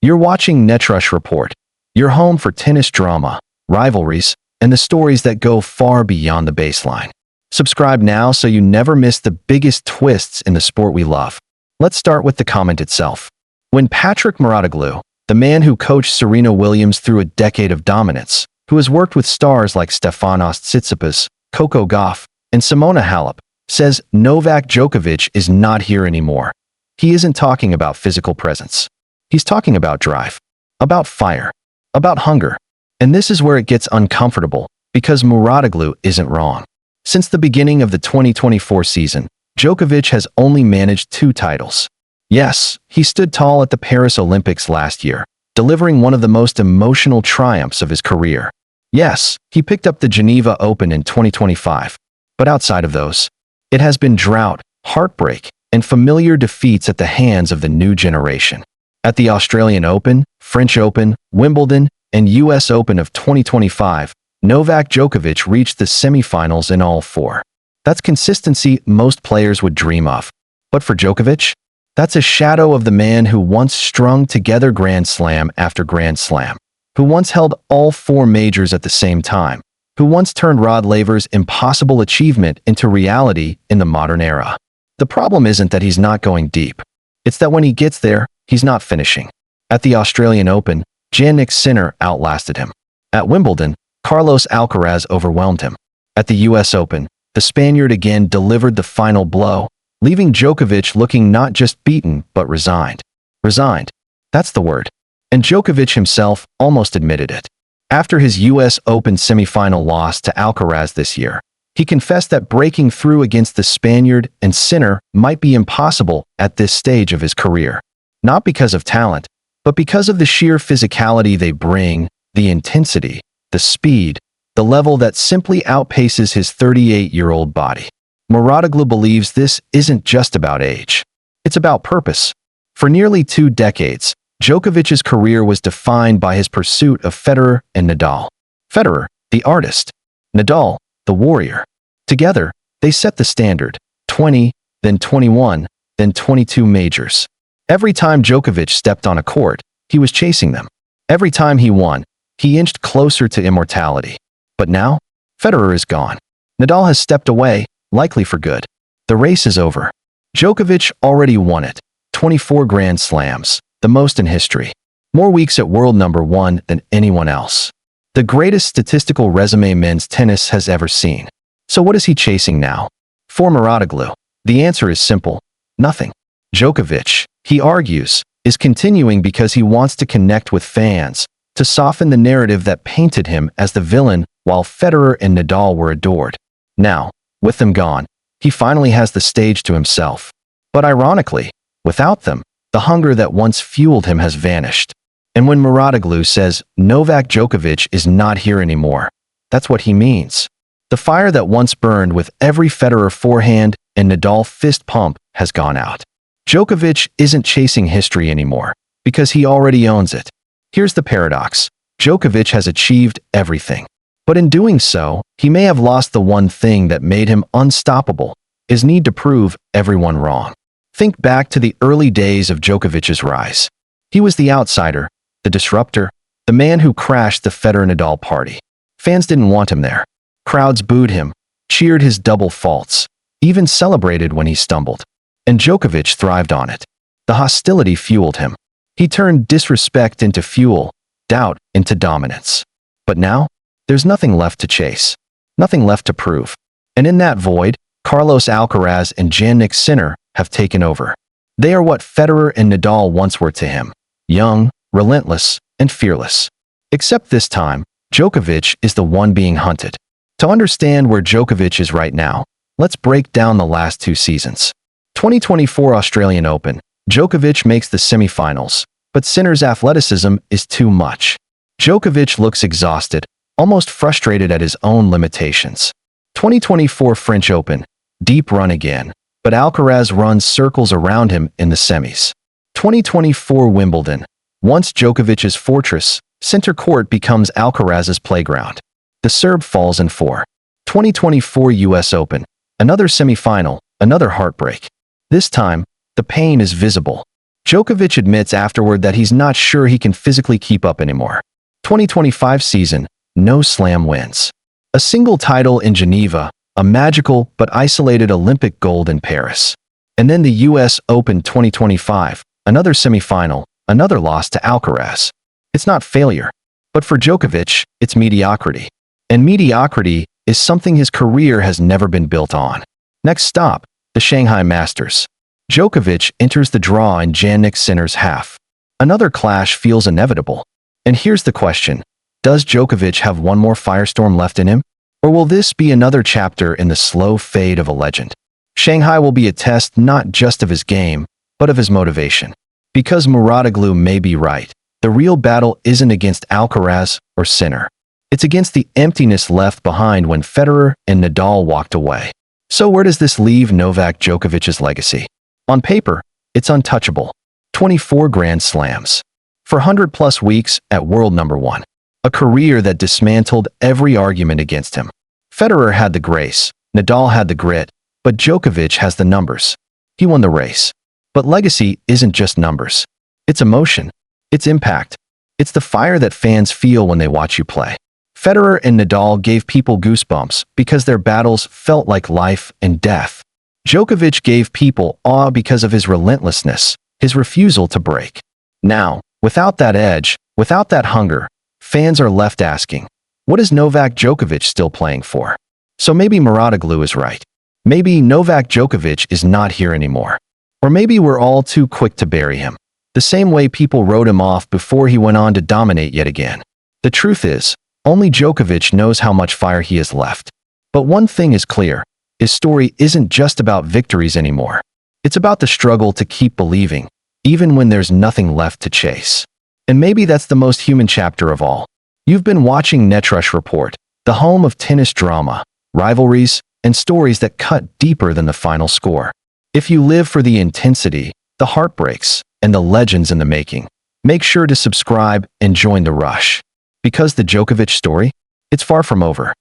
You're watching Netrush Report, your home for tennis drama, rivalries, and the stories that go far beyond the baseline. Subscribe now so you never miss the biggest twists in the sport we love. Let's start with the comment itself. When Patrick Mouratoglou, the man who coached Serena Williams through a decade of dominance, who has worked with stars like Stefanos Tsitsipas, Coco Gauff, and Simona Halep, says Novak Djokovic is not here anymore, he isn't talking about physical presence. He's talking about drive, about fire, about hunger. And this is where it gets uncomfortable, because Mouratoglou isn't wrong. Since the beginning of the 2024 season, Djokovic has only managed 2 titles. Yes, he stood tall at the Paris Olympics last year, delivering one of the most emotional triumphs of his career. Yes, he picked up the Geneva Open in 2025. But outside of those, it has been drought, heartbreak, and familiar defeats at the hands of the new generation. At the Australian Open, French Open, Wimbledon, and US Open of 2025, Novak Djokovic reached the semifinals in all 4. That's consistency most players would dream of. But for Djokovic, that's a shadow of the man who once strung together Grand Slam after Grand Slam, who once held all 4 majors at the same time, who once turned Rod Laver's impossible achievement into reality in the modern era. The problem isn't that he's not going deep. It's that when he gets there, he's not finishing. At the Australian Open, Jannik Sinner outlasted him. At Wimbledon, Carlos Alcaraz overwhelmed him. At the US Open, the Spaniard again delivered the final blow, leaving Djokovic looking not just beaten but resigned. Resigned. That's the word. And Djokovic himself almost admitted it. After his US Open semifinal loss to Alcaraz this year, he confessed that breaking through against the Spaniard and Sinner might be impossible at this stage of his career. Not because of talent, but because of the sheer physicality they bring, the intensity, the speed, the level that simply outpaces his 38-year-old body. Mouratoglou believes this isn't just about age. It's about purpose. For nearly 2 decades, Djokovic's career was defined by his pursuit of Federer and Nadal. Federer, the artist. Nadal, the warrior. Together, they set the standard, 20, then 21, then 22 majors. Every time Djokovic stepped on a court, he was chasing them. Every time he won, he inched closer to immortality. But now, Federer is gone. Nadal has stepped away, likely for good. The race is over. Djokovic already won it. 24 Grand Slams, the most in history. More weeks at world number 1 than anyone else. The greatest statistical resume men's tennis has ever seen. So what is he chasing now? For Mouratoglou, the answer is simple: nothing. Djokovic, he argues, is continuing because he wants to connect with fans, to soften the narrative that painted him as the villain while Federer and Nadal were adored. Now, with them gone, he finally has the stage to himself. But ironically, without them, the hunger that once fueled him has vanished. And when Mouratoglou says Novak Djokovic is not here anymore, that's what he means. The fire that once burned with every Federer forehand and Nadal fist pump has gone out. Djokovic isn't chasing history anymore, because he already owns it. Here's the paradox. Djokovic has achieved everything. But in doing so, he may have lost the one thing that made him unstoppable, his need to prove everyone wrong. Think back to the early days of Djokovic's rise. He was the outsider, the disruptor, the man who crashed the Federer-Nadal party. Fans didn't want him there. Crowds booed him, cheered his double faults, even celebrated when he stumbled. And Djokovic thrived on it. The hostility fueled him. He turned disrespect into fuel, doubt into dominance. But now, there's nothing left to chase, nothing left to prove. And in that void, Carlos Alcaraz and Jannik Sinner have taken over. They are what Federer and Nadal once were to him: young, relentless, and fearless. Except this time, Djokovic is the one being hunted. To understand where Djokovic is right now, let's break down the last 2 seasons. 2024 Australian Open, Djokovic makes the semifinals, but Sinner's athleticism is too much. Djokovic looks exhausted, almost frustrated at his own limitations. 2024 French Open, deep run again, but Alcaraz runs circles around him in the semis. 2024 Wimbledon, once Djokovic's fortress, center court becomes Alcaraz's playground. The Serb falls in 4. 2024 US Open, another semifinal, another heartbreak. This time, the pain is visible. Djokovic admits afterward that he's not sure he can physically keep up anymore. 2025 season, no slam wins. A single title in Geneva, a magical but isolated Olympic gold in Paris. And then the US Open 2025, another semifinal, another loss to Alcaraz. It's not failure, but for Djokovic, it's mediocrity. And mediocrity is something his career has never been built on. Next stop, the Shanghai Masters. Djokovic enters the draw in Jannik Sinner's half. Another clash feels inevitable. And here's the question. Does Djokovic have one more firestorm left in him? Or will this be another chapter in the slow fade of a legend? Shanghai will be a test not just of his game, but of his motivation. Because Mouratoglou may be right, the real battle isn't against Alcaraz or Sinner. It's against the emptiness left behind when Federer and Nadal walked away. So where does this leave Novak Djokovic's legacy? On paper, it's untouchable. 24 Grand Slams. For 100-plus weeks at world number 1. A career that dismantled every argument against him. Federer had the grace, Nadal had the grit, but Djokovic has the numbers. He won the race. But legacy isn't just numbers. It's emotion. It's impact. It's the fire that fans feel when they watch you play. Federer and Nadal gave people goosebumps because their battles felt like life and death. Djokovic gave people awe because of his relentlessness, his refusal to break. Now, without that edge, without that hunger, fans are left asking, what is Novak Djokovic still playing for? So maybe Mouratoglou is right. Maybe Novak Djokovic is not here anymore. Or maybe we're all too quick to bury him. The same way people wrote him off before he went on to dominate yet again. The truth is, only Djokovic knows how much fire he has left. But one thing is clear. His story isn't just about victories anymore. It's about the struggle to keep believing, even when there's nothing left to chase. And maybe that's the most human chapter of all. You've been watching Netrush Report, the home of tennis drama, rivalries, and stories that cut deeper than the final score. If you live for the intensity, the heartbreaks, and the legends in the making, make sure to subscribe and join the rush. Because the Djokovic story, it's far from over.